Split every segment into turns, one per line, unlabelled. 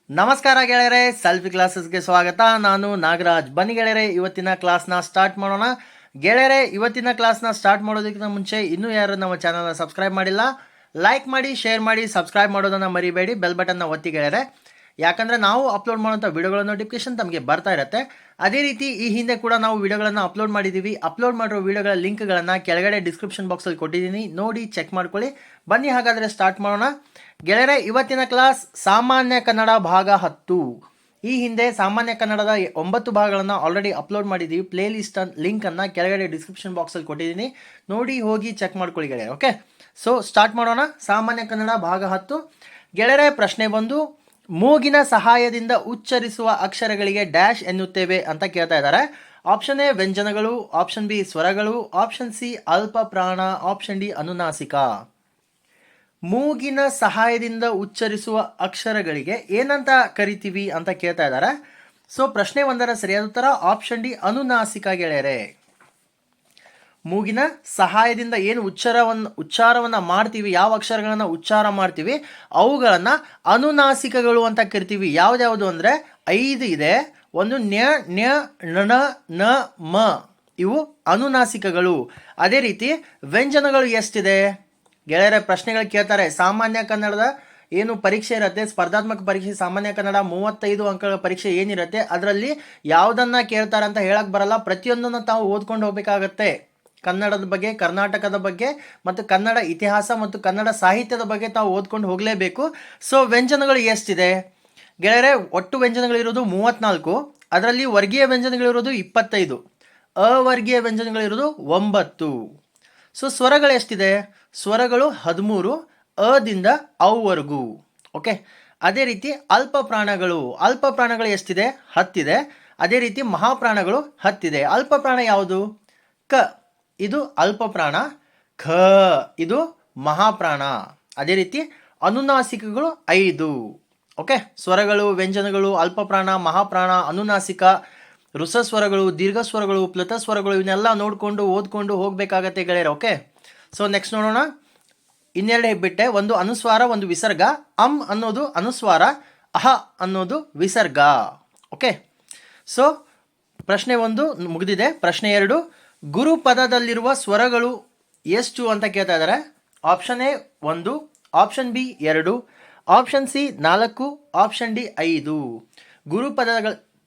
ನಮಸ್ಕಾರ ಗೆಳೆಯರೆ, ಸೆಲ್ಫಿ ಕ್ಲಾಸಸ್ಗೆ ಸ್ವಾಗತ. ನಾನು ನಾಗರಾಜ್. ಬನ್ನಿ ಗೆಳೆಯರೆ, ಇವತ್ತಿನ ಕ್ಲಾಸ್ನ ಸ್ಟಾರ್ಟ್ ಮಾಡೋಣ. ಗೆಳೆಯರೆ, ಇವತ್ತಿನ ಕ್ಲಾಸ್ನ ಸ್ಟಾರ್ಟ್ ಮಾಡೋದಕ್ಕಿಂತ ಮುಂಚೆ ಇನ್ನೂ ಯಾರು ನಮ್ಮ ಚಾನಲ್ನ ಸಬ್ಸ್ಕ್ರೈಬ್ ಮಾಡಿಲ್ಲ, ಲೈಕ್ ಮಾಡಿ, ಶೇರ್ ಮಾಡಿ, ಸಬ್ಸ್ಕ್ರೈಬ್ ಮಾಡೋದನ್ನು ಮರಿಬೇಡಿ. ಬೆಲ್ ಬಟನ್ನ ಒತ್ತಿ ಗೆಳೆಯರೆ, ಯಾಕಂದರೆ ನಾವು ಅಪ್ಲೋಡ್ ಮಾಡುವಂಥ ವಿಡಿಯೋಗಳ ನೋಟಿಫಿಕೇಶನ್ ತಮಗೆ ಬರ್ತಾ ಇರುತ್ತೆ. ಅದೇ ರೀತಿ ಈ ಹಿಂದೆ ಕೂಡ ನಾವು ವಿಡಿಯೋಗಳನ್ನು ಅಪ್ಲೋಡ್ ಮಾಡಿದ್ದೀವಿ. ಅಪ್ಲೋಡ್ ಮಾಡಿರೋ ವಿಡಿಯೋಗಳ ಲಿಂಕ್ಗಳನ್ನು ಕೆಳಗಡೆ ಡಿಸ್ಕ್ರಿಪ್ಷನ್ ಬಾಕ್ಸಲ್ಲಿ ಕೊಟ್ಟಿದ್ದೀನಿ, ನೋಡಿ ಚೆಕ್ ಮಾಡ್ಕೊಳ್ಳಿ. ಬನ್ನಿ ಹಾಗಾದರೆ ಸ್ಟಾರ್ಟ್ ಮಾಡೋಣ. ಗೆಳೆಯರೆ, ಇವತ್ತಿನ ಕ್ಲಾಸ್ ಸಾಮಾನ್ಯ ಕನ್ನಡ ಭಾಗ 10. ಈ ಹಿಂದೆ ಸಾಮಾನ್ಯ ಕನ್ನಡದ 9 ಭಾಗಗಳನ್ನು ಆಲ್ರೆಡಿ ಅಪ್ಲೋಡ್ ಮಾಡಿದ್ದೀವಿ. ಪ್ಲೇ ಲಿಸ್ಟ್ ಲಿಂಕನ್ನು ಕೆಳಗಡೆ ಡಿಸ್ಕ್ರಿಪ್ಷನ್ ಬಾಕ್ಸಲ್ಲಿ ಕೊಟ್ಟಿದ್ದೀನಿ, ನೋಡಿ ಹೋಗಿ ಚೆಕ್ ಮಾಡ್ಕೊಳ್ಳಿ ಗೆಳೆಯರೆ. ಓಕೆ, ಸೊ ಸ್ಟಾರ್ಟ್ ಮಾಡೋಣ. ಸಾಮಾನ್ಯ ಕನ್ನಡ ಭಾಗ 10. ಗೆಳೆಯರೆ, ಪ್ರಶ್ನೆ ಬಂದು ಮೂಗಿನ ಸಹಾಯದಿಂದ ಉಚ್ಚರಿಸುವ ಅಕ್ಷರಗಳಿಗೆ ಡ್ಯಾಶ್ ಎನ್ನುತ್ತೇವೆ ಅಂತ ಕೇಳ್ತಾ ಇದ್ದಾರೆ. ಆಪ್ಷನ್ ಎ ವ್ಯಂಜನಗಳು, ಆಪ್ಷನ್ ಬಿ ಸ್ವರಗಳು, ಆಪ್ಷನ್ ಸಿ ಅಲ್ಪ ಪ್ರಾಣ, ಆಪ್ಷನ್ ಡಿ ಅನುನಾಸಿಕ. ಮೂಗಿನ ಸಹಾಯದಿಂದ ಉಚ್ಚರಿಸುವ ಅಕ್ಷರಗಳಿಗೆ ಏನಂತ ಕರಿತೀವಿ ಅಂತ ಕೇಳ್ತಾ ಇದ್ದಾರೆ. ಸೊ ಪ್ರಶ್ನೆ ಒಂದರ ಸರಿಯಾದ ಉತ್ತರ ಆಪ್ಷನ್ ಡಿ ಅನುನಾಸಿಕ ಗೆಳೆಯರೆ. ಮೂಗಿನ ಸಹಾಯದಿಂದ ಏನು ಉಚ್ಚಾರವನ್ನು ಮಾಡ್ತೀವಿ, ಯಾವ ಅಕ್ಷರಗಳನ್ನು ಉಚ್ಚಾರ ಮಾಡ್ತೀವಿ ಅವುಗಳನ್ನು ಅನುನಾಸಿಕಗಳು ಅಂತ ಕರಿತೀವಿ. ಯಾವ್ದ್ಯಾವುದು ಅಂದರೆ 5 ಇದೆ. ಒಂದು ನ್ಯ, ನ್ಯ, ಣ, ನ, ಮ, ಇವು ಅನುನಾಸಿಕಗಳು. ಅದೇ ರೀತಿ ವ್ಯಂಜನಗಳು ಎಷ್ಟಿದೆ ಗೆಳೆಯರೆ? ಪ್ರಶ್ನೆಗಳು ಕೇಳ್ತಾರೆ. ಸಾಮಾನ್ಯ ಕನ್ನಡದ ಏನು ಪರೀಕ್ಷೆ ಇರುತ್ತೆ, ಸ್ಪರ್ಧಾತ್ಮಕ ಪರೀಕ್ಷೆ ಸಾಮಾನ್ಯ ಕನ್ನಡ 35 ಅಂಕಗಳ ಪರೀಕ್ಷೆ ಏನಿರುತ್ತೆ, ಅದರಲ್ಲಿ ಯಾವುದನ್ನ ಕೇಳ್ತಾರೆ ಅಂತ ಹೇಳಕ್ ಬರಲ್ಲ. ಪ್ರತಿಯೊಂದನ್ನು ತಾವು ಓದ್ಕೊಂಡು ಹೋಗ್ಬೇಕಾಗತ್ತೆ. ಕನ್ನಡದ ಬಗ್ಗೆ, ಕರ್ನಾಟಕದ ಬಗ್ಗೆ ಮತ್ತು ಕನ್ನಡ ಇತಿಹಾಸ ಮತ್ತು ಕನ್ನಡ ಸಾಹಿತ್ಯದ ಬಗ್ಗೆ ತಾವು ಓದ್ಕೊಂಡು ಹೋಗಲೇಬೇಕು. ಸೊ ವ್ಯಂಜನಗಳು ಎಷ್ಟಿದೆ ಗೆಳೆಯರೆ? ಒಟ್ಟು ವ್ಯಂಜನಗಳಿರೋದು 34. ಅದರಲ್ಲಿ ವರ್ಗೀಯ ವ್ಯಂಜನಗಳಿರೋದು 25, ಅವರ್ಗೀಯ ವ್ಯಂಜನಗಳಿರೋದು 9. ಸೊ ಸ್ವರಗಳು ಎಷ್ಟಿದೆ? ಸ್ವರಗಳು 13, ಅದಿಂದ ಅವರೆಗೂ. ಓಕೆ, ಅದೇ ರೀತಿ ಅಲ್ಪ ಪ್ರಾಣಗಳು ಎಷ್ಟಿದೆ? 10 ಇದೆ. ಅದೇ ರೀತಿ ಮಹಾಪ್ರಾಣಗಳು 10 ಇದೆ. ಅಲ್ಪ ಪ್ರಾಣ ಯಾವುದು? ಕ, ಇದು ಅಲ್ಪ ಪ್ರಾಣ. ಖ, ಇದು ಮಹಾಪ್ರಾಣ. ಅದೇ ರೀತಿ ಅನುನಾಸಿಕಗಳು 5. ಓಕೆ, ಸ್ವರಗಳು, ವ್ಯಂಜನಗಳು, ಅಲ್ಪ ಪ್ರಾಣ, ಮಹಾಪ್ರಾಣ, ಅನುನಾಸಿಕ, ಋಸಸ್ವರಗಳು, ದೀರ್ಘಸ್ವರಗಳು, ಪ್ಲುತಸ್ವರಗಳು, ಇವನ್ನೆಲ್ಲ ನೋಡಿಕೊಂಡು ಓದ್ಕೊಂಡು ಹೋಗಬೇಕಾಗತ್ತೆ ಗೆಳೆಯರೆ. ಓಕೆ, ಸೊ ನೆಕ್ಸ್ಟ್ ನೋಡೋಣ. ಇನ್ನೆರಡು ಬಿಟ್ಟೆ, ಒಂದು ಅನುಸ್ವಾರ, ಒಂದು ವಿಸರ್ಗ. ಅನ್ನೋದು ಅನುಸ್ವಾರ, ಅಹ ಅನ್ನೋದು ವಿಸರ್ಗ. ಓಕೆ, ಸೊ ಪ್ರಶ್ನೆ 1 ಮುಗಿದಿದೆ. ಪ್ರಶ್ನೆ 2, ಗುರುಪದದಲ್ಲಿರುವ ಸ್ವರಗಳು ಎಷ್ಟು ಅಂತ ಕೇಳ್ತಾ ಇದ್ದಾರೆ. Option A 1, option B 2, option C 4, option D 5.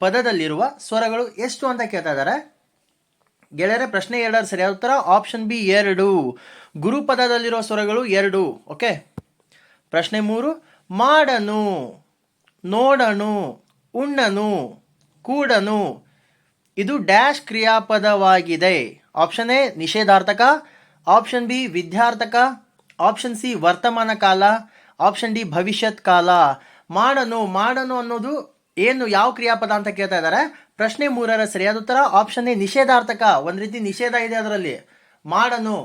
ಪದದಲ್ಲಿರುವ ಸ್ವರಗಳು ಎಷ್ಟು ಅಂತ ಕೇಳ್ತಾ ಇದ್ದಾರೆ ಗೆಳೆಯರೆ. ಪ್ರಶ್ನೆ 2 ಸರಿಯಾದ ಉತ್ತರ ಆಪ್ಷನ್ ಬಿ 2. ಗುರುಪದದಲ್ಲಿರುವ ಸ್ವರಗಳು 2. ಓಕೆ, ಪ್ರಶ್ನೆ 3, ಮಾಡನು, ನೋಡನು, ಉಣ್ಣನು, ಕೂಡನು, ಇದು ಡ್ಯಾಶ್ ಕ್ರಿಯಾಪದವಾಗಿದೆ. ಆಪ್ಷನ್ ಎ ನಿಷೇಧಾರ್ಥಕ, ಆಪ್ಷನ್ ಬಿ ವಿದ್ಯಾರ್ಥಕ, ಆಪ್ಷನ್ ಸಿ ವರ್ತಮಾನ ಕಾಲ, ಆಪ್ಷನ್ ಡಿ ಭವಿಷ್ಯತ್ ಕಾಲ. ಮಾಡನು ಅನ್ನೋದು ಏನು, ಯಾವ ಕ್ರಿಯಾಪದ ಅಂತ ಕೇಳ್ತಾ ಇದ್ದಾರೆ. ಪ್ರಶ್ನೆ 3ರ ಸರಿಯಾದ ಉತ್ತರ ಆಪ್ಷನ್ ಎ ನಿಷೇಧಾರ್ಥಕ. ಒಂದು ರೀತಿ ನಿಷೇಧ ಇದೆ ಅದರಲ್ಲಿ. ಮಾಡನು,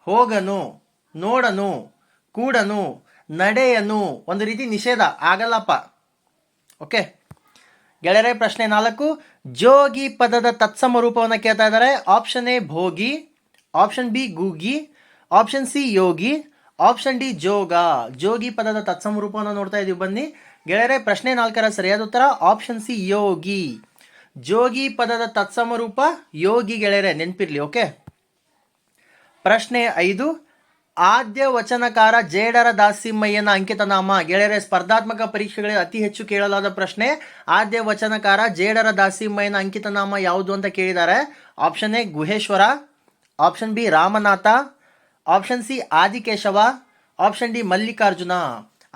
ಹೋಗನು, ನೋಡನು, ಕೂಡನು, ನಡೆಯನು, ಒಂದು ರೀತಿ ನಿಷೇಧ, ಆಗಲ್ಲಪ್ಪ. ಓಕೆ ಗೆಳೆಯರೆ, ಪ್ರಶ್ನೆ 4, ಜೋಗಿ ಪದದ ತತ್ಸಮ ರೂಪವನ್ನು ಕೇಳ್ತಾ ಇದ್ದಾರೆ. ಆಪ್ಷನ್ ಎ ಭೋಗಿ, ಆಪ್ಷನ್ ಬಿ ಗೂಗಿ, ಆಪ್ಷನ್ ಸಿ ಯೋಗಿ, ಆಪ್ಷನ್ ಡಿ ಜೋಗ. ಜೋಗಿ ಪದದ ತತ್ಸಮ ರೂಪವನ್ನು ನೋಡ್ತಾ ಇದೀವಿ. ಬನ್ನಿ ಗೆಳೆಯರೆ, ಪ್ರಶ್ನೆ 4ರ ಸರಿಯಾದ ಉತ್ತರ ಆಪ್ಷನ್ ಸಿ ಯೋಗಿ. ಜೋಗಿ ಪದದ ತತ್ಸಮ ರೂಪ ಯೋಗಿ ಗೆಳೆಯರೆ, ನೆನಪಿರ್ಲಿ. ಓಕೆ, ಪ್ರಶ್ನೆ 5, ಆದ್ಯ ವಚನಕಾರ ಜೇಡರ ದಾಸಿಮಯ್ಯನ ಅಂಕಿತನಾಮ. ಗೆಳೆಯರೆ, ಸ್ಪರ್ಧಾತ್ಮಕ ಪರೀಕ್ಷೆಗಳಲ್ಲಿ ಅತಿ ಹೆಚ್ಚು ಕೇಳಲಾದ ಪ್ರಶ್ನೆ. ಆದ್ಯ ವಚನಕಾರ ಜೇಡರ ದಾಸಿಮಯ್ಯನ ಅಂಕಿತನಾಮ ಯಾವುದು ಅಂತ ಕೇಳಿದ್ದಾರೆ. Option A Guheshwara, option B Ramanatha, option C Adikeshava, option D Mallikarjuna.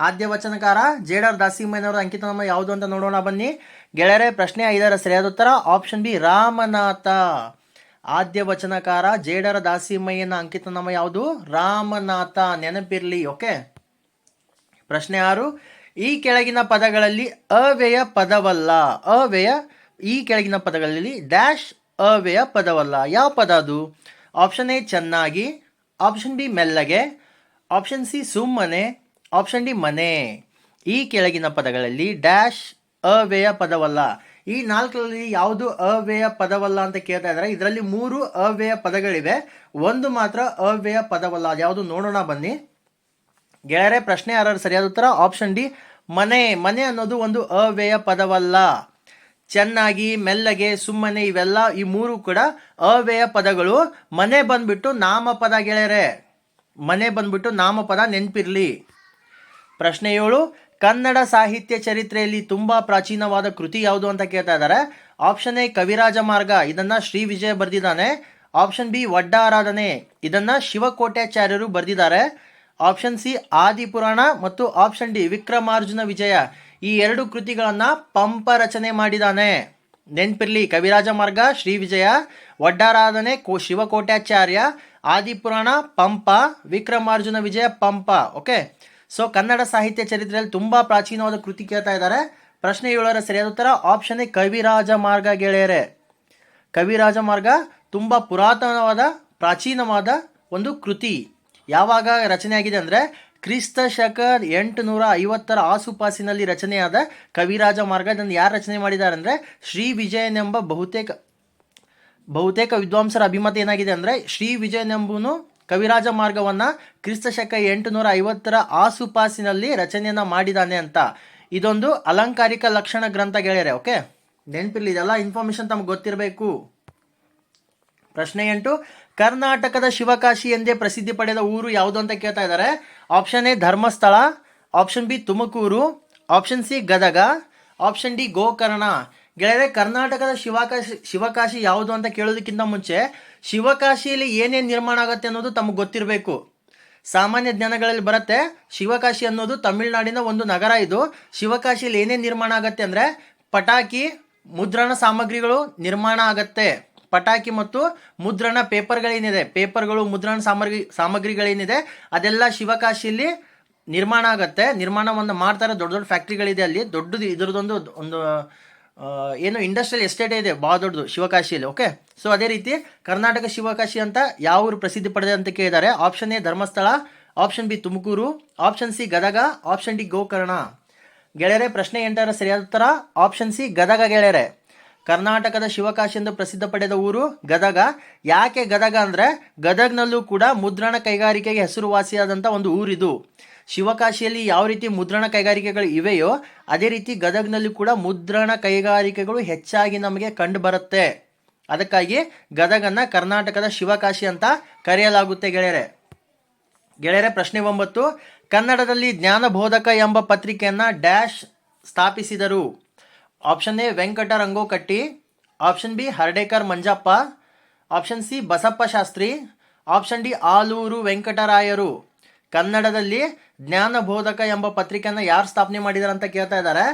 ಆದ್ಯ ವಚನಕಾರ ಜೇಡರ ದಾಸಿಮಯ್ಯನವರ ಅಂಕಿತನಾಮ ಯಾವುದು ಅಂತ ನೋಡೋಣ ಬನ್ನಿ ಗೆಳೆಯರೆ. ಪ್ರಶ್ನೆ 5ರ ಸರಿಯಾದ ಉತ್ತರ ಆಪ್ಷನ್ ಬಿ ರಾಮನಾಥ. ಆದ್ಯ ವಚನಕಾರ ಜೇಡರ ದಾಸಿಮಯ್ಯನ ಅಂಕಿತನಾಮ ಯಾವುದು? ರಾಮನಾಥ, ನೆನಪಿರ್ಲಿ. ಓಕೆ, ಪ್ರಶ್ನೆ 6, ಈ ಕೆಳಗಿನ ಪದಗಳಲ್ಲಿ ಅವ್ಯಯ ಪದವಲ್ಲ. ಈ ಕೆಳಗಿನ ಪದಗಳಲ್ಲಿ ಡ್ಯಾಶ್ ಅವ್ಯಯ ಪದವಲ್ಲ. ಯಾವ ಪದ ಅದು? ಆಪ್ಷನ್ ಎ ಚೆನ್ನಾಗಿ, ಆಪ್ಷನ್ ಬಿ ಮೆಲ್ಲಗೆ, ಆಪ್ಷನ್ ಸಿ ಸುಮ್ಮನೆ, ಆಪ್ಷನ್ ಡಿ ಮನೆ. ಈ ಕೆಳಗಿನ ಪದಗಳಲ್ಲಿ ಡ್ಯಾಶ್ ಅವ್ಯಯ ಪದವಲ್ಲ. ಈ 4ರಲ್ಲಿ ಯಾವುದು ಅವ್ಯಯ ಪದವಲ್ಲ ಅಂತ ಕೇಳ್ತಾ ಇದ್ದಾರೆ. ಇದರಲ್ಲಿ 3 ಅವ್ಯಯ ಪದಗಳಿವೆ, ಒಂದು ಮಾತ್ರ ಅವ್ಯಯ ಪದವಲ್ಲ. ಅದು ಯಾವುದು ನೋಡೋಣ ಬನ್ನಿ ಗೆಳೆಯರೆ. ಪ್ರಶ್ನೆ 6ರ ಸರಿಯಾದ ಉತ್ತರ ಆಪ್ಷನ್ ಡಿ ಮನೆ. ಮನೆ ಅನ್ನೋದು ಒಂದು ಅವ್ಯಯ ಪದವಲ್ಲ. ಚೆನ್ನಾಗಿ, ಮೆಲ್ಲಗೆ, ಸುಮ್ಮನೆ ಇವೆಲ್ಲ ಈ ಮೂರು ಕೂಡ ಅವ್ಯಯ ಪದಗಳು. ಮನೆ ಬಂದ್ಬಿಟ್ಟು ನಾಮಪದ ಗೆಳೆಯರೆ. ಮನೆ ಬಂದ್ಬಿಟ್ಟು ನಾಮಪದ, ನೆನ್ಪಿರ್ಲಿ. ಪ್ರಶ್ನೆ 7, ಕನ್ನಡ ಸಾಹಿತ್ಯ ಚರಿತ್ರೆಯಲ್ಲಿ ತುಂಬಾ ಪ್ರಾಚೀನವಾದ ಕೃತಿ ಯಾವುದು ಅಂತ ಕೇಳ್ತಾ ಇದ್ದಾರೆ. ಆಪ್ಷನ್ ಎ ಕವಿರಾಜ ಮಾರ್ಗ, ಇದನ್ನ ಶ್ರೀ ವಿಜಯ ಬರೆದಿದ್ದಾನೆ. ಆಪ್ಷನ್ ಬಿ ವಡ್ಡಾರಾಧನೆ, ಇದನ್ನ ಶಿವಕೋಟ್ಯಾಚಾರ್ಯರು ಬರೆದಿದ್ದಾರೆ. ಆಪ್ಷನ್ ಸಿ ಆದಿಪುರಾಣ ಮತ್ತು ಆಪ್ಷನ್ ಡಿ ವಿಕ್ರಮಾರ್ಜುನ ವಿಜಯ. ಈ ಎರಡು ಕೃತಿಗಳನ್ನ ಪಂಪ ರಚನೆ ಮಾಡಿದ್ದಾನೆ. ನೆನ್ಪಿರ್ಲಿ, ಕವಿರಾಜ ಮಾರ್ಗ ಶ್ರೀ ವಿಜಯ, ವಡ್ಡಾರಾಧನೆ ಶಿವಕೋಟ್ಯಾಚಾರ್ಯ, ಆದಿಪುರಾಣ ಪಂಪ, ವಿಕ್ರಮಾರ್ಜುನ ವಿಜಯ ಪಂಪ. ಓಕೆ, ಸೊ ಕನ್ನಡ ಸಾಹಿತ್ಯ ಚರಿತ್ರೆಯಲ್ಲಿ ತುಂಬಾ ಪ್ರಾಚೀನವಾದ ಕೃತಿ ಕೇಳ್ತಾ ಇದ್ದಾರೆ. ಪ್ರಶ್ನೆ 7ರ ಸರಿಯಾದ ಉತ್ತರ ಆಪ್ಷನ್ ಎ ಕವಿರಾಜ ಮಾರ್ಗ ಗೆಳೆಯರೆ. ಕವಿರಾಜ ಮಾರ್ಗ ತುಂಬಾ ಪುರಾತನವಾದ ಪ್ರಾಚೀನವಾದ ಒಂದು ಕೃತಿ. ಯಾವಾಗ ರಚನೆ ಆಗಿದೆ ಅಂದರೆ ಕ್ರಿಸ್ತ ಶಕ 850 ಆಸುಪಾಸಿನಲ್ಲಿ ರಚನೆಯಾದ ಕವಿರಾಜ ಮಾರ್ಗ. ಇದನ್ನು ಯಾರು ರಚನೆ ಮಾಡಿದ್ದಾರೆ ಅಂದರೆ ಶ್ರೀ ವಿಜಯನೆಂಬ ಬಹುತೇಕ ವಿದ್ವಾಂಸರ ಅಭಿಮತ ಏನಾಗಿದೆ ಅಂದರೆ ಶ್ರೀ ವಿಜಯನೆಂಬುನು ಕವಿರಾಜ ಮಾರ್ಗವನ್ನು ಕ್ರಿಸ್ತ ಶಕ 850 ಆಸುಪಾಸಿನಲ್ಲಿ ರಚನೆಯನ್ನು ಮಾಡಿದ್ದಾನೆ ಅಂತ. ಇದೊಂದು ಅಲಂಕಾರಿಕ ಲಕ್ಷಣ ಗ್ರಂಥ ಗೆಳೆಯರೆ. ಓಕೆ, ನೆನಪಿರಲಿ, ಇದೆಲ್ಲ ಇನ್ಫಾರ್ಮೇಶನ್ ತಮ್ಗೆ ಗೊತ್ತಿರಬೇಕು. ಪ್ರಶ್ನೆ 8, ಕರ್ನಾಟಕದ ಶಿವಕಾಶಿ ಎಂದೇ ಪ್ರಸಿದ್ಧಿ ಪಡೆದ ಊರು ಯಾವುದು ಅಂತ ಕೇಳ್ತಾ ಇದ್ದಾರೆ. Option A Dharmasthala, option B Tumakuru, option C Gadag, option D Gokarna. ಗೆಳೆಯರೆ, ಕರ್ನಾಟಕದ ಶಿವಕಾಶಿ ಯಾವುದು ಅಂತ ಕೇಳೋದಕ್ಕಿಂತ ಮುಂಚೆ ಶಿವಕಾಶಿಯಲ್ಲಿ ಏನೇನು ನಿರ್ಮಾಣ ಆಗುತ್ತೆ ಅನ್ನೋದು ತಮಗೆ ಗೊತ್ತಿರಬೇಕು. ಸಾಮಾನ್ಯ ಜ್ಞಾನಗಳಲ್ಲಿ ಬರುತ್ತೆ, ಶಿವಕಾಶಿ ಅನ್ನೋದು ತಮಿಳುನಾಡಿನ ಒಂದು ನಗರ. ಇದು ಶಿವಕಾಶಿಯಲ್ಲಿ ಏನೇನು ನಿರ್ಮಾಣ ಆಗುತ್ತೆ ಅಂದರೆ ಪಟಾಕಿ, ಮುದ್ರಣ ಸಾಮಗ್ರಿಗಳು ನಿರ್ಮಾಣ ಆಗತ್ತೆ. ಪಟಾಕಿ ಮತ್ತು ಮುದ್ರಣ ಪೇಪರ್ಗಳೇನಿದೆ, ಪೇಪರ್ಗಳು, ಮುದ್ರಣ ಸಾಮಗ್ರಿಗಳೇನಿದೆ ಅದೆಲ್ಲ ಶಿವಕಾಶಿಯಲ್ಲಿ ನಿರ್ಮಾಣ ಆಗುತ್ತೆ. ನಿರ್ಮಾಣವನ್ನು ಮಾಡ್ತಾರೆ. ದೊಡ್ಡ ದೊಡ್ಡ ಫ್ಯಾಕ್ಟ್ರಿಗಳಿದೆ ಅಲ್ಲಿ. ದೊಡ್ಡದು ಇದರದೊಂದು ಒಂದು ಏನು ಇಂಡಸ್ಟ್ರಿಯಲ್ ಎಸ್ಟೇಟ್ ಇದೆ ಭಾಳ ದೊಡ್ಡದು ಶಿವಕಾಶಿಯಲ್ಲಿ. ಓಕೆ, ಸೊ ಅದೇ ರೀತಿ ಕರ್ನಾಟಕ ಶಿವಕಾಶಿ ಅಂತ ಯಾವ ಊರು ಪ್ರಸಿದ್ಧಿ ಪಡೆದಿದೆ ಅಂತ ಕೇಳಿದ್ದಾರೆ. Option A Dharmasthala, option B Tumakuru, option C Gadag, option D Gokarna. ಗೆಳೆಯರೆ, ಪ್ರಶ್ನೆ 8ರ ಸರಿಯಾದ ಉತ್ತರ ಆಪ್ಷನ್ ಸಿ ಗದಗ ಗೆಳೆಯರೆ. ಕರ್ನಾಟಕದ ಶಿವಕಾಶಿ ಎಂದು ಪ್ರಸಿದ್ಧ ಪಡೆದ ಊರು ಗದಗ. ಯಾಕೆ ಗದಗ ಅಂದರೆ ಗದಗ್ನಲ್ಲೂ ಕೂಡ ಮುದ್ರಣ ಕೈಗಾರಿಕೆಗೆ ಹೆಸರುವಾಸಿಯಾದಂಥ ಒಂದು ಊರಿದು. ಶಿವಕಾಶಿಯಲ್ಲಿ ಯಾವ ರೀತಿ ಮುದ್ರಣ ಕೈಗಾರಿಕೆಗಳು ಇವೆಯೋ ಅದೇ ರೀತಿ ಗದಗ್ನಲ್ಲಿ ಕೂಡ ಮುದ್ರಣ ಕೈಗಾರಿಕೆಗಳು ಹೆಚ್ಚಾಗಿ ನಮಗೆ ಕಂಡು ಬರುತ್ತೆ. ಅದಕ್ಕಾಗಿ ಗದಗನ್ನ ಕರ್ನಾಟಕದ ಶಿವಕಾಶಿ ಅಂತ ಕರೆಯಲಾಗುತ್ತೆ ಗೆಳೆಯರೆ. ಪ್ರಶ್ನೆ 9, ಕನ್ನಡದಲ್ಲಿ ಜ್ಞಾನಬೋಧಕ ಎಂಬ ಪತ್ರಿಕೆಯನ್ನು ಡ್ಯಾಶ್ ಸ್ಥಾಪಿಸಿದರು. Option A Venkata Rangokatti, option B Hardekar Manjappa, option C Basappa Shastri, option D Aluru ವೆಂಕಟರಾಯರು. ಕನ್ನಡದಲ್ಲಿ ಜ್ಞಾನಬೋಧಕ ಎಂಬ ಪತ್ರಿಕೆಯನ್ನು ಯಾರು ಸ್ಥಾಪನೆ ಮಾಡಿದ್ದಾರೆ ಅಂತ ಕೇಳ್ತಾ ಇದ್ದಾರೆ.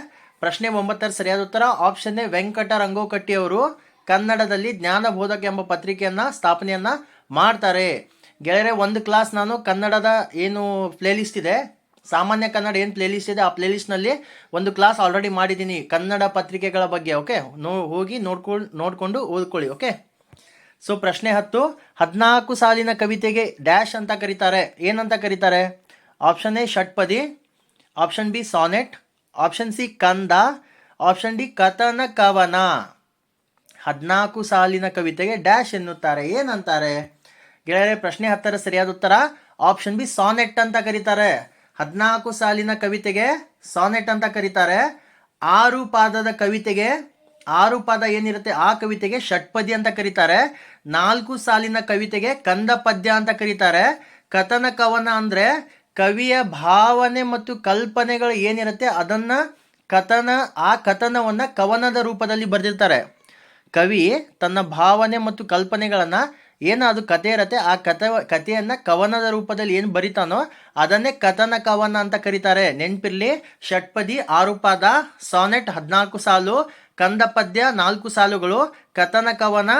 ಪ್ರಶ್ನೆ 9ರ ಸರಿಯಾದ ಉತ್ತರ ಆಪ್ಷನ್ ಎ ವೆಂಕಟ ರಂಗೋಕಟ್ಟಿ ಅವರು ಕನ್ನಡದಲ್ಲಿ ಜ್ಞಾನಬೋಧಕ ಎಂಬ ಪತ್ರಿಕೆಯನ್ನು ಸ್ಥಾಪನೆಯನ್ನು ಮಾಡ್ತಾರೆ. ಗೆಳೆಯರೆ, ಒಂದು ಕ್ಲಾಸ್ ನಾನು ಕನ್ನಡದ ಏನು ಪ್ಲೇಲಿಸ್ಟ್ ಇದೆ, ಸಾಮಾನ್ಯ ಕನ್ನಡ ಏನು ಪ್ಲೇಲಿಸ್ಟ್ ಇದೆ ಆ ಪ್ಲೇಲಿಸ್ಟ್ನಲ್ಲಿ ಒಂದು ಕ್ಲಾಸ್ ಆಲ್ರೆಡಿ ಮಾಡಿದ್ದೀನಿ ಕನ್ನಡ ಪತ್ರಿಕೆಗಳ ಬಗ್ಗೆ. ಓಕೆ, ಹೋಗಿ ನೋಡ್ಕೊಂಡು ಓದ್ಕೊಳ್ಳಿ. ಓಕೆ, ಸೊ ಪ್ರಶ್ನೆ 10, 14 ಸಾಲಿನ ಕವಿತೆಗೆ ಡ್ಯಾಶ್ ಅಂತ ಕರೀತಾರೆ. ಏನಂತ ಕರೀತಾರೆ? ಆಪ್ಷನ್ ಎ ಷಟ್ಪದಿ, option B sonnet, option C ಕಂದ, ಆಪ್ಷನ್ ಡಿ ಕಥನ ಕವನ. 14 ಸಾಲಿನ ಕವಿತೆಗೆ ಡ್ಯಾಶ್ ಎನ್ನುತ್ತಾರೆ. ಏನಂತಾರೆ ಗೆಳೆಯರೆ? ಪ್ರಶ್ನೆ 10ರ ಸರಿಯಾದ ಉತ್ತರ ಆಪ್ಷನ್ ಬಿ ಸಾನೆಟ್ ಅಂತ ಕರೀತಾರೆ. 14 ಸಾಲಿನ ಕವಿತೆಗೆ ಸಾನೆಟ್ ಅಂತ ಕರೀತಾರೆ. 6 ಪಾದದ ಕವಿತೆಗೆ, 6 ಪಾದ ಏನಿರುತ್ತೆ ಆ ಕವಿತೆಗೆ ಷಟ್ಪದಿ ಅಂತ ಕರೀತಾರೆ. 4 ಸಾಲಿನ ಕವಿತೆಗೆ ಕಂದ ಪದ್ಯ ಅಂತ ಕರೀತಾರೆ. ಕಥನ ಕವನ ಅಂದರೆ ಕವಿಯ ಭಾವನೆ ಮತ್ತು ಕಲ್ಪನೆಗಳು ಏನಿರುತ್ತೆ ಅದನ್ನು ಆ ಕಥನವನ್ನು ಕವನದ ರೂಪದಲ್ಲಿ ಬರೆದಿರ್ತಾರೆ. ಕವಿ ತನ್ನ ಭಾವನೆ ಮತ್ತು ಕಲ್ಪನೆಗಳನ್ನು ಏನು ಅದು ಕತೆ ಇರುತ್ತೆ ಆ ಕಥೆಯನ್ನು ಕವನದ ರೂಪದಲ್ಲಿ ಏನು ಬರಿತಾನೋ ಅದನ್ನೇ ಕಥನ ಕವನ ಅಂತ ಕರೀತಾರೆ. ನೆನಪಿರ್ಲಿ, ಷಟ್ಪದಿ 6 ಪಾದ, ಸಾನೆಟ್ 14 ಸಾಲು, ಕಂದ ಪದ್ಯ 4 ಸಾಲುಗಳು, ಕಥನ ಕವನ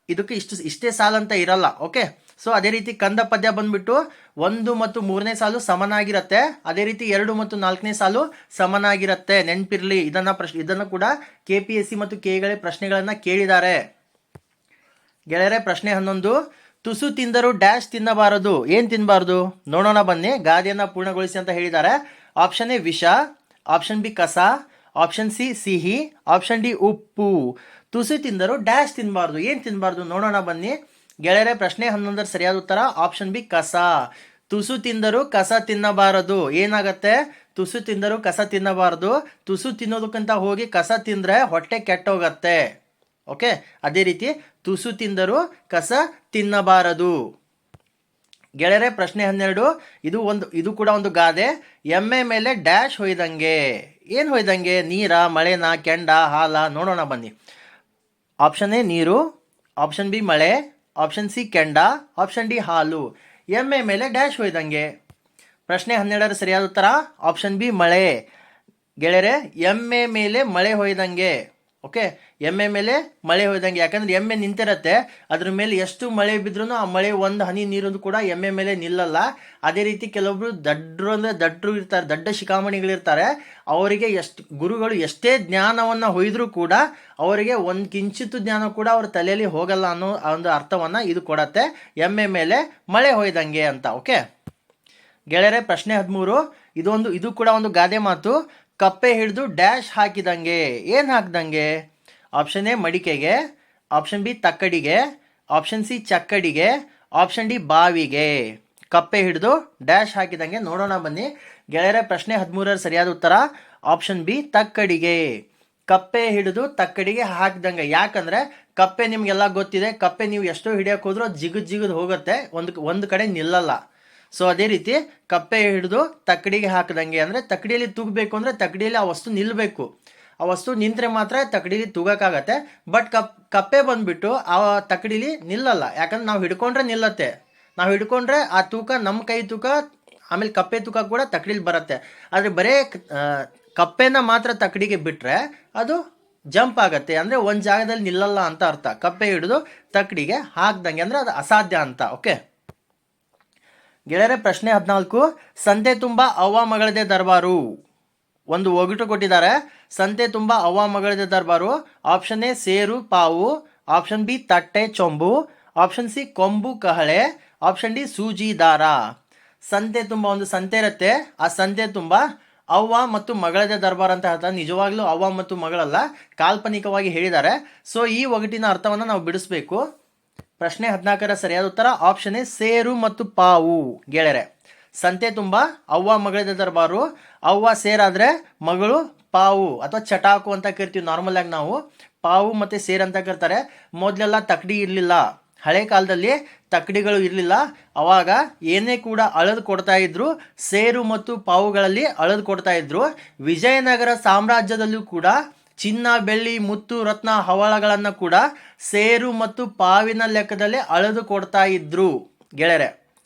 ಇದಕ್ಕೆ ಇಷ್ಟೇ ಸಾಲು ಅಂತ ಇರಲ್ಲ. ಓಕೆ, ಸೊ ಅದೇ ರೀತಿ ಕಂದ ಪದ್ಯ ಬಂದ್ಬಿಟ್ಟು 1 ಮತ್ತು 3ನೇ ಸಾಲು ಸಮನಾಗಿರುತ್ತೆ. ಅದೇ ರೀತಿ 2 ಮತ್ತು 4ನೇ ಸಾಲು ಸಮನಾಗಿರುತ್ತೆ. ನೆನಪಿರ್ಲಿ, ಇದನ್ನು ಕೂಡ KPSC ಮತ್ತು KA ಪ್ರಶ್ನೆಗಳನ್ನು ಕೇಳಿದ್ದಾರೆ. ಗೆಳೆಯರೆ, ಪ್ರಶ್ನೆ 11, ತುಸು ತಿಂದರೂ ಡ್ಯಾಶ್ ತಿನ್ನಬಾರದು. ಏನು ತಿನ್ನಬಾರದು ನೋಡೋಣ ಬನ್ನಿ. ಗಾದೆಯನ್ನು ಪೂರ್ಣಗೊಳಿಸಿ ಅಂತ ಹೇಳಿದ್ದಾರೆ. ಆಪ್ಷನ್ ಎ ವಿಷ, ಆಪ್ಷನ್ ಬಿ ಕಸ, ಆಪ್ಷನ್ ಸಿ ಸಿಹಿ, ಆಪ್ಷನ್ ಡಿ ಉಪ್ಪು. ತುಸು ತಿಂದರೂ ಡ್ಯಾಶ್ ತಿನ್ನಬಾರ್ದು. ಏನು ತಿನ್ನಬಾರ್ದು ನೋಡೋಣ ಬನ್ನಿ. ಗೆಳೆಯರೆ, ಪ್ರಶ್ನೆ 11ರ ಸರಿಯಾದ ಉತ್ತರ ಆಪ್ಷನ್ ಬಿ ಕಸ. ತುಸು ತಿಂದರೂ ಕಸ ತಿನ್ನಬಾರದು. ಏನಾಗತ್ತೆ? ತುಸು ತಿಂದರೂ ಕಸ ತಿನ್ನಬಾರದು, ತುಸು ತಿನ್ನೋದಕ್ಕಿಂತ ಹೋಗಿ ಕಸ ತಿಂದರೆ ಹೊಟ್ಟೆ ಕೆಟ್ಟೋಗತ್ತೆ. ಓಕೆ, ಅದೇ ರೀತಿ ತುಸು ತಿಂದರೂ ಕಸ ತಿನ್ನಬಾರದು. ಗೆಳೆಯರೆ ಪ್ರಶ್ನೆ 12, ಇದು ಕೂಡ ಒಂದು ಗಾದೆ. ಎಮ್ಮೆ ಮೇಲೆ ಡ್ಯಾಶ್ ಹೊಯ್ದಂಗೆ. ಏನು ಹೊಯ್ದಂಗೆ? ನೀರ, ಮಳೆನ, ಕೆಂಡ, ಹಾಲ? ನೋಡೋಣ ಬನ್ನಿ. ಆಪ್ಷನ್ ಎ ನೀರು, ಆಪ್ಷನ್ ಬಿ ಮಳೆ, ಆಪ್ಷನ್ ಸಿ ಕೆಂಡ, ಆಪ್ಷನ್ ಡಿ ಹಾಲು. ಎಮ್ಮೆ ಮೇಲೆ ಡ್ಯಾಶ್ ಹೊಯ್ದಂಗೆ. ಪ್ರಶ್ನೆ 12ರ ಸರಿಯಾದ ಉತ್ತರ ಆಪ್ಷನ್ ಬಿ ಮಳೆ. ಗೆಳೆಯರೆ ಎಮ್ಮೆ ಮೇಲೆ ಮಳೆ ಹೊಯ್ದಂಗೆ. ಓಕೆ, ಎಮ್ಮೆ ಮೇಲೆ ಮಳೆ ಹೊಯ್ದಂಗೆ. ಯಾಕಂದ್ರೆ ಎಮ್ಮೆ ನಿಂತಿರತ್ತೆ, ಅದ್ರ ಮೇಲೆ ಎಷ್ಟು ಮಳೆ ಬಿದ್ರೂ ಆ ಮಳೆ ಒಂದು ಹನಿ ನೀರೊಂದು ಕೂಡ ಎಮ್ಮೆ ಮೇಲೆ ನಿಲ್ಲಲ್ಲ. ಅದೇ ರೀತಿ ಕೆಲವೊಬ್ರು ದಡ್ಡರು ಇರ್ತಾರೆ, ದಡ್ಡ ಶಿಖಾಮಣಿಗಳಿರ್ತಾರೆ. ಅವರಿಗೆ ಗುರುಗಳು ಎಷ್ಟೇ ಜ್ಞಾನವನ್ನು ಹೊಯ್ದರೂ ಕೂಡ ಅವರಿಗೆ ಒಂದು ಕಿಂಚಿತ್ತು ಜ್ಞಾನ ಕೂಡ ಅವ್ರ ತಲೆಯಲ್ಲಿ ಹೋಗಲ್ಲ ಅನ್ನೋ ಒಂದು ಅರ್ಥವನ್ನು ಇದು ಕೊಡತ್ತೆ, ಎಮ್ಮೆ ಮೇಲೆ ಮಳೆ ಹೊಯ್ದಂಗೆ ಅಂತ. ಓಕೆ ಗೆಳೆಯರೆ ಪ್ರಶ್ನೆ 13, ಇದು ಕೂಡ ಒಂದು ಗಾದೆ ಮಾತು. ಕಪ್ಪೆ ಹಿಡಿದು ಡ್ಯಾಶ್ ಹಾಕಿದಂಗೆ. ಏನು ಹಾಕಿದಂಗೆ? ಆಪ್ಷನ್ ಎ ಮಡಿಕೆಗೆ, ಆಪ್ಷನ್ ಬಿ ತಕ್ಕಡಿಗೆ, ಆಪ್ಷನ್ ಸಿ ಚಕ್ಕಡಿಗೆ, ಆಪ್ಷನ್ ಡಿ ಬಾವಿಗೆ. ಕಪ್ಪೆ ಹಿಡಿದು ಡ್ಯಾಶ್ ಹಾಕಿದಂಗೆ. ನೋಡೋಣ ಬನ್ನಿ ಗೆಳೆಯರೆ ಪ್ರಶ್ನೆ 13ರ ಸರಿಯಾದ ಉತ್ತರ ಆಪ್ಷನ್ ಬಿ ತಕ್ಕಡಿಗೆ. ಕಪ್ಪೆ ಹಿಡಿದು ತಕ್ಕಡಿಗೆ ಹಾಕಿದಂಗೆ. ಯಾಕಂದ್ರೆ ಕಪ್ಪೆ ನಿಮ್ಗೆಲ್ಲ ಗೊತ್ತಿದೆ, ಕಪ್ಪೆ ನೀವು ಎಷ್ಟೋ ಹಿಡಿಯೋಕೆ ಹೋದ್ರೂ ಜಿಗಿದು ಹೋಗುತ್ತೆ, ಒಂದು ಕಡೆ ನಿಲ್ಲಲ್ಲ. ಸೊ ಅದೇ ರೀತಿ ಕಪ್ಪೆ ಹಿಡಿದು ತಕ್ಕಡಿಗೆ ಹಾಕಿದಂಗೆ ಅಂದರೆ ತಕ್ಕಡಿಯಲ್ಲಿ ತೂಗಬೇಕು ಅಂದರೆ ತಕ್ಕಡಿಯಲ್ಲಿ ಆ ವಸ್ತು ನಿಲ್ಲಬೇಕು. ಆ ವಸ್ತು ನಿಂತರೆ ಮಾತ್ರ ತಕ್ಕಡಿಲಿ ತೂಗಕ್ಕಾಗತ್ತೆ. ಬಟ್ ಕಪ್ಪೆ ಬಂದ್ಬಿಟ್ಟು ಆ ತಕ್ಕಡಿಲಿ ನಿಲ್ಲಲ್ಲ, ಯಾಕಂದ್ರೆ ನಾವು ಹಿಡ್ಕೊಂಡ್ರೆ ನಿಲ್ಲತ್ತೆ. ನಾವು ಹಿಡ್ಕೊಂಡ್ರೆ ಆ ತೂಕ ನಮ್ಮ ಕೈ ತೂಕ, ಆಮೇಲೆ ಕಪ್ಪೆ ತೂಕ ಕೂಡ ತಕ್ಕಡಿಲಿ ಬರುತ್ತೆ. ಆದರೆ ಬರೇ ಕಪ್ಪೆನ ಮಾತ್ರ ತಕ್ಕಡಿಗೆ ಬಿಟ್ಟರೆ ಅದು ಜಂಪ್ ಆಗತ್ತೆ, ಅಂದರೆ ಒಂದು ಜಾಗದಲ್ಲಿ ನಿಲ್ಲಲ್ಲ ಅಂತ ಅರ್ಥ. ಕಪ್ಪೆ ಹಿಡಿದು ತಕ್ಕಡಿಗೆ ಹಾಕ್ದಂಗೆ ಅಂದರೆ ಅದು ಅಸಾಧ್ಯ ಅಂತ. ಓಕೆ ಗೆಳೆಯರೆ ಪ್ರಶ್ನೆ 14, ಸಂತೆ ತುಂಬ ಅವ್ವ ಮಗಳದೇ ದರ್ಬಾರು. ಒಂದು ಒಗಟು ಕೊಟ್ಟಿದ್ದಾರೆ. ಸಂತೆ ತುಂಬ ಅವ್ವ ಮಗಳದೇ ದರ್ಬಾರು. ಆಪ್ಷನ್ ಎ ಸೇರು ಪಾವು, ಆಪ್ಷನ್ ಬಿ ತಟ್ಟೆ ಚೊಂಬು, ಆಪ್ಷನ್ ಸಿ ಕೊಂಬು ಕಹಳೆ, ಆಪ್ಷನ್ ಡಿ ಸೂಜಿ ದಾರ. ಸಂತೆ ತುಂಬ ಒಂದು ಸಂತೆ ಇರುತ್ತೆ, ಆ ಸಂತೆ ತುಂಬ ಅವ್ವ ಮತ್ತು ಮಗಳದೇ ದರ್ಬಾರ್ ಅಂತ ಹೇಳ್ತಾರೆ. ನಿಜವಾಗ್ಲೂ ಅವ್ವ ಮತ್ತು ಮಗಳಲ್ಲ, ಕಾಲ್ಪನಿಕವಾಗಿ ಹೇಳಿದ್ದಾರೆ. ಸೊ ಈ ಒಗಟಿನ ಅರ್ಥವನ್ನು ನಾವು ಬಿಡಿಸ್ಬೇಕು. ಪ್ರಶ್ನೆ 14ರ ಸರಿಯಾದ ಉತ್ತರ ಆಪ್ಷನ್ ಎ ಸೇರು ಮತ್ತು ಪಾವು. ಗೆಳೆಯರೆ ಸಂತೆ ತುಂಬ ಅವ್ವ ಮಗಳದೇ ದರ್ಬಾರು. ಅವ್ವ ಸೇರಾದ್ರೆ ಮಗಳು ಪಾವು ಅಥವಾ ಚಟಾಕು ಅಂತ ಕರಿತೀವಿ ನಾರ್ಮಲ್ ಆಗಿ ನಾವು. ಪಾವು ಮತ್ತು ಸೇರು ಅಂತ ಕರ್ತಾರೆ. ಮೊದಲೆಲ್ಲ ತಕ್ಕಡಿ ಇರಲಿಲ್ಲ, ಹಳೆ ಕಾಲದಲ್ಲಿ ತಕ್ಕಡಿಗಳು ಇರಲಿಲ್ಲ. ಅವಾಗ ಏನೇ ಕೂಡ ಅಳದು ಕೊಡ್ತಾ ಇದ್ರು, ಸೇರು ಮತ್ತು ಪಾವುಗಳಲ್ಲಿ ಅಳದು ಕೊಡ್ತಾ ಇದ್ರು. ವಿಜಯನಗರ ಸಾಮ್ರಾಜ್ಯದಲ್ಲೂ ಕೂಡ ಚಿನ್ನ, ಬೆಳ್ಳಿ, ಮುತ್ತು, ರತ್ನ, ಹವಳಗಳನ್ನು ಕೂಡ ಸೇರು ಮತ್ತು ಪಾವಿನ ಲೆಕ್ಕದಲ್ಲಿ ಅಳೆದು ಕೊಡ್ತಾ ಇದ್ರು ಗೆಳೆಯರೆ.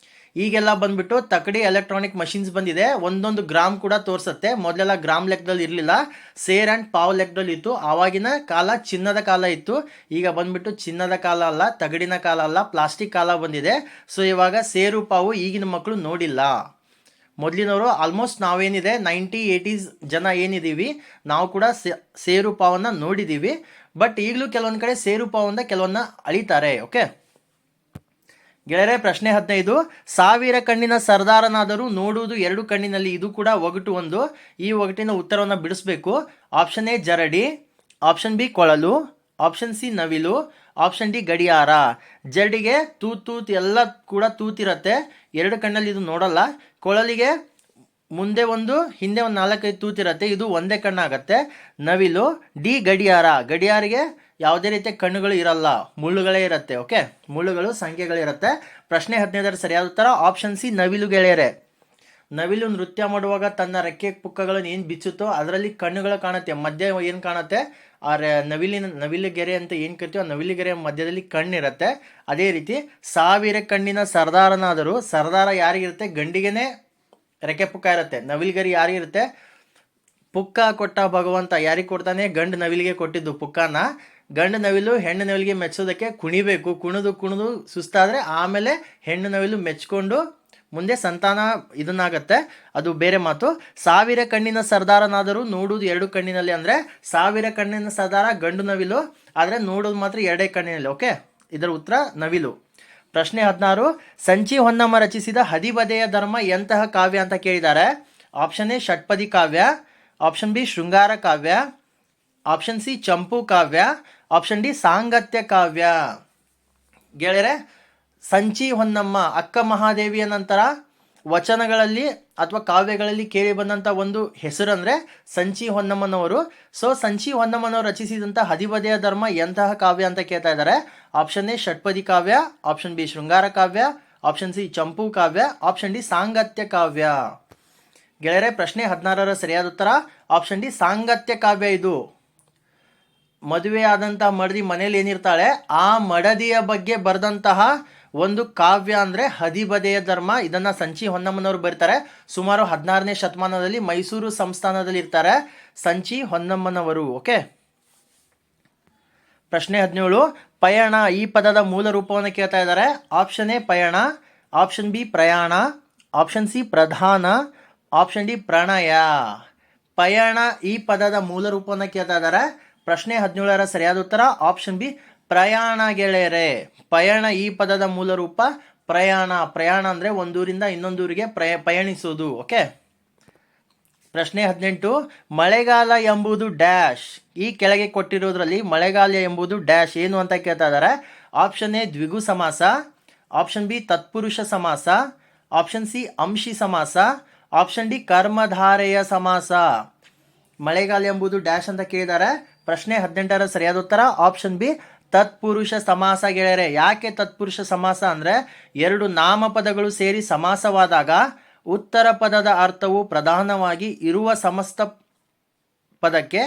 ಈಗೆಲ್ಲ ಬಂದ್ಬಿಟ್ಟು ತಕ್ಕಡಿ ಎಲೆಕ್ಟ್ರಾನಿಕ್ ಮಷಿನ್ಸ್ ಬಂದಿದೆ, ಒಂದೊಂದು ಗ್ರಾಮ್ ಕೂಡ ತೋರಿಸುತ್ತೆ. ಮೊದಲೆಲ್ಲ ಗ್ರಾಮ್ ಲೆಕ್ಕದಲ್ಲಿ ಇರಲಿಲ್ಲ, ಸೇರ್ ಆ್ಯಂಡ್ ಪಾವ್ ಲೆಕ್ಕದಲ್ಲಿ ಇತ್ತು. ಆವಾಗಿನ ಕಾಲ ಚಿನ್ನದ ಕಾಲ ಇತ್ತು. ಈಗ ಬಂದ್ಬಿಟ್ಟು ಚಿನ್ನದ ಕಾಲ ಅಲ್ಲ, ತಗಡಿನ ಕಾಲ ಅಲ್ಲ, ಪ್ಲಾಸ್ಟಿಕ್ ಕಾಲ ಬಂದಿದೆ. ಸೊ ಇವಾಗ ಸೇರು ಪಾವು ಈಗಿನ ಮಕ್ಕಳು ನೋಡಿಲ್ಲ. ಮೊದಲಿನವರು ಆಲ್ಮೋಸ್ಟ್ ನಾವೇನಿದೆ 90-80s ಜನ ಏನಿದ್ದೀವಿ ನಾವು ಕೂಡ ಸೇರು ಪಾವನ್ನು ನೋಡಿದ್ದೀವಿ. ಬಟ್ ಈಗಲೂ ಕೆಲವೊಂದು ಕಡೆ ಸೇರು ಪಾವನ್ನ ಕೆಲವನ್ನ ಅಳಿತಾರೆ. ಓಕೆ ಗೆಳೆಯರೆ ಪ್ರಶ್ನೆ 15, 1000 ಕಣ್ಣಿನ ಸರ್ದಾರನಾದರೂ ನೋಡುವುದು 2 ಕಣ್ಣಿನಲ್ಲಿ. ಇದು ಕೂಡ ಒಗಟು ಒಂದು. ಈ ಒಗಟಿನ ಉತ್ತರವನ್ನು ಬಿಡಿಸ್ಬೇಕು. ಆಪ್ಷನ್ ಎ ಜರಡಿ, ಆಪ್ಷನ್ ಬಿ ಕೊಳಲು, ಆಪ್ಷನ್ ಸಿ ನವಿಲು, ಆಪ್ಷನ್ ಡಿ ಗಡಿಯಾರ. ಜರಡಿಗೆ ತೂತು ಎಲ್ಲ ಕೂಡ ತೂತಿರತ್ತೆ, 2 ಕಣ್ಣಲ್ಲಿ ಇದು ನೋಡಲ್ಲ. ಕೊಳಲಿಗೆ ಮುಂದೆ ಒಂದು ಹಿಂದೆ ಒಂದು 4-5 ತೂತಿರತ್ತೆ, ಇದು ಒಂದೇ ಕಣ್ಣಾಗತ್ತೆ. ನವಿಲು. ಡಿ ಗಡಿಯಾರಿಗೆ ಯಾವುದೇ ರೀತಿಯ ಕಣ್ಣುಗಳು ಇರಲ್ಲ, ಮುಳ್ಳುಗಳೇ ಇರುತ್ತೆ. ಓಕೆ ಮುಳ್ಳುಗಳು ಸಂಖ್ಯೆಗಳಿರುತ್ತೆ. ಪ್ರಶ್ನೆ 15ರ ಸರಿಯಾದ ಉತ್ತರ ಆಪ್ಷನ್ ಸಿ ನವಿಲು ಗೆಳೆಯರೆ. ನವಿಲು ನೃತ್ಯ ಮಾಡುವಾಗ ತನ್ನ ರೆಕ್ಕೆ ಪುಕ್ಕಗಳನ್ನು ಏನು ಬಿಚ್ಚುತ್ತೋ ಅದರಲ್ಲಿ ಕಣ್ಣುಗಳು ಕಾಣುತ್ತೆ. ಮಧ್ಯ ಏನು ಕಾಣುತ್ತೆ? ಆ ನವಿಲುಗೆರೆ ಅಂತ ಏನು ಕರಿತೀವೋ ಆ ನವಿಲುಗೆರೆಯ ಮಧ್ಯದಲ್ಲಿ ಕಣ್ಣಿರುತ್ತೆ. ಅದೇ ರೀತಿ 1000 ಕಣ್ಣಿನ ಸರ್ದಾರನಾದರೂ, ಸರ್ದಾರ ಯಾರಿಗಿರುತ್ತೆ? ಗಂಡಿಗೆನೆ ರೆಕ್ಕೆ ಪುಕ್ಕ ಇರುತ್ತೆ. ನವಿಲುಗರಿ ಯಾರಿಗಿರುತ್ತೆ? ಪುಕ್ಕ ಕೊಟ್ಟ ಭಗವಂತ ಯಾರಿಗೆ ಕೊಡ್ತಾನೆ? ಗಂಡು ನವಿಲಿಗೆ ಕೊಟ್ಟಿದ್ದು ಪುಕ್ಕನ. ಗಂಡು ನವಿಲು ಹೆಣ್ಣು ನವಿಲಿಗೆ ಮೆಚ್ಚೋದಕ್ಕೆ ಕುಣಿಬೇಕು. ಕುಣಿದು ಸುಸ್ತಾದರೆ ಆಮೇಲೆ ಹೆಣ್ಣು ನವಿಲು ಮೆಚ್ಕೊಂಡು ಮುಂದೆ ಸಂತಾನ ಇದನ್ನಾಗತ್ತೆ, ಅದು ಬೇರೆ ಮಾತು. 1000 ಕಣ್ಣಿನ ಸರ್ದಾರನಾದರೂ ನೋಡುವುದು 2 ಕಣ್ಣಿನಲ್ಲಿ. ಅಂದರೆ 1000 ಕಣ್ಣಿನ ಸರ್ದಾರ ಗಂಡು ನವಿಲು, ಆದರೆ ನೋಡೋದು ಮಾತ್ರ 2 ಕಣ್ಣಿನಲ್ಲಿ. ಓಕೆ ಇದರ ಉತ್ತರ ನವಿಲು. ಪ್ರಶ್ನೆ 16, ಸಂಚಿ ಹೊನ್ನಮ್ಮ ರಚಿಸಿದ ಹದಿಬದೆಯ ಧರ್ಮ ಎಂತಹ ಕಾವ್ಯ ಅಂತ ಕೇಳಿದ್ದಾರೆ. ಆಪ್ಷನ್ ಎ ಷಟ್ಪದಿ ಕಾವ್ಯ, ಆಪ್ಷನ್ ಬಿ ಶೃಂಗಾರ ಕಾವ್ಯ, ಆಪ್ಷನ್ ಸಿ ಚಂಪು ಕಾವ್ಯ, ಆಪ್ಷನ್ ಡಿ ಸಾಂಗತ್ಯ ಕಾವ್ಯ. ಗೆಳೆಯರೆ ಸಂಚಿ ಹೊನ್ನಮ್ಮ ಅಕ್ಕ ಮಹಾದೇವಿಯ ನಂತರ ವಚನಗಳಲ್ಲಿ ಅಥವಾ ಕಾವ್ಯಗಳಲ್ಲಿ ಕೇಳಿ ಬಂದಂಥ ಒಂದು ಹೆಸರಂದ್ರೆ ಸಂಚಿ ಹೊನ್ನಮ್ಮನವರು. ಸೊ ಸಂಚಿ ಹೊನ್ನಮ್ಮನವರು ರಚಿಸಿದಂಥ ಹದಿಬದೆಯ ಧರ್ಮ ಎಂತಹ ಕಾವ್ಯ ಅಂತ ಕೇಳ್ತಾ ಇದ್ದಾರೆ. ಆಪ್ಷನ್ ಎ ಷಟ್ಪದಿ ಕಾವ್ಯ, ಆಪ್ಷನ್ ಬಿ ಶೃಂಗಾರ ಕಾವ್ಯ, ಆಪ್ಷನ್ ಸಿ ಚಂಪು ಕಾವ್ಯ, ಆಪ್ಷನ್ ಡಿ ಸಾಂಗತ್ಯ ಕಾವ್ಯ. ಗೆಳೆಯರೆ ಪ್ರಶ್ನೆ 16ರ ಸರಿಯಾದ ಉತ್ತರ ಆಪ್ಷನ್ ಡಿ ಸಾಂಗತ್ಯ ಕಾವ್ಯ. ಇದು ಮದುವೆ ಆದಂತಹ ಮಡದಿ ಮನೇಲಿ ಏನಿರ್ತಾಳೆ ಆ ಮಡದಿಯ ಬಗ್ಗೆ ಬರೆದಂತಹ ಒಂದು ಕಾವ್ಯ ಅಂದ್ರೆ ಹದಿಬದೆಯ ಧರ್ಮ. ಇದನ್ನ ಸಂಚಿ ಹೊನ್ನಮ್ಮನವರು ಬರೀತಾರೆ. ಸುಮಾರು 16ನೇ ಶತಮಾನದಲ್ಲಿ ಮೈಸೂರು ಸಂಸ್ಥಾನದಲ್ಲಿ ಇರ್ತಾರೆ ಸಂಚಿ ಹೊನ್ನಮ್ಮನವರು. ಓಕೆ, ಪ್ರಶ್ನೆ 17 ಪಯಣ ಈ ಪದದ ಮೂಲ ರೂಪವನ್ನು ಕೇಳ್ತಾ ಇದ್ದಾರೆ. ಆಪ್ಷನ್ ಎ ಪಯಣ, ಆಪ್ಷನ್ ಬಿ ಪ್ರಯಾಣ, ಆಪ್ಷನ್ ಸಿ ಪ್ರಧಾನ, ಆಪ್ಷನ್ ಡಿ ಪ್ರಣಯ. ಪಯಣ ಈ ಪದದ ಮೂಲ ರೂಪವನ್ನು ಕೇಳ್ತಾ ಇದ್ದಾರೆ. ಪ್ರಶ್ನೆ 17ರ ಸರಿಯಾದ ಉತ್ತರ ಆಪ್ಷನ್ ಬಿ ಪ್ರಯಾಣ. ಗೆಳೆಯರೆ ಪಯಣ ಈ ಪದದ ಮೂಲ ರೂಪ ಪ್ರಯಾಣ. ಪ್ರಯಾಣ ಅಂದ್ರೆ ಒಂದೂರಿಂದ ಇನ್ನೊಂದೂರಿಗೆ ಪಯಣಿಸುವುದು. ಓಕೆ, ಪ್ರಶ್ನೆ 18 ಮಳೆಗಾಲ ಎಂಬುದು ಡ್ಯಾಶ್. ಈ ಕೆಳಗೆ ಕೊಟ್ಟಿರೋದ್ರಲ್ಲಿ ಮಳೆಗಾಲ ಎಂಬುದು ಡ್ಯಾಶ್ ಏನು ಅಂತ ಕೇಳ್ತಾ ಇದ್ದಾರೆ. ಆಪ್ಷನ್ ಎ ದ್ವಿಗು ಸಮಾಸ, ಆಪ್ಷನ್ ಬಿ ತತ್ಪುರುಷ ಸಮಾಸ, ಆಪ್ಷನ್ ಸಿ ಅಂಶಿ ಸಮಾಸ, ಆಪ್ಷನ್ ಡಿ ಕರ್ಮಧಾರೆಯ ಸಮಾಸ. ಮಳೆಗಾಲ ಎಂಬುದು ಡ್ಯಾಶ್ ಅಂತ ಕೇಳಿದ್ದಾರೆ. ಪ್ರಶ್ನೆ 18ರ ಸರಿಯಾದ ಉತ್ತರ ಆಪ್ಷನ್ ಬಿ ತತ್ಪುರುಷ ಸಮಾಸ. ಗೆಳೆಯರೆ ಯಾಕೆ ತತ್ಪುರುಷ ಸಮಾಸ ಅಂದ್ರೆ ಎರಡು ನಾಮಪದಗಳು ಸೇರಿ ಸಮಾಸವಾದಾಗ ಉತ್ತರ ಪದದ ಅರ್ಥವು ಪ್ರಧಾನವಾಗಿ ಇರುವ ಸಮಸ್ತ ಪದಕ್ಕೆ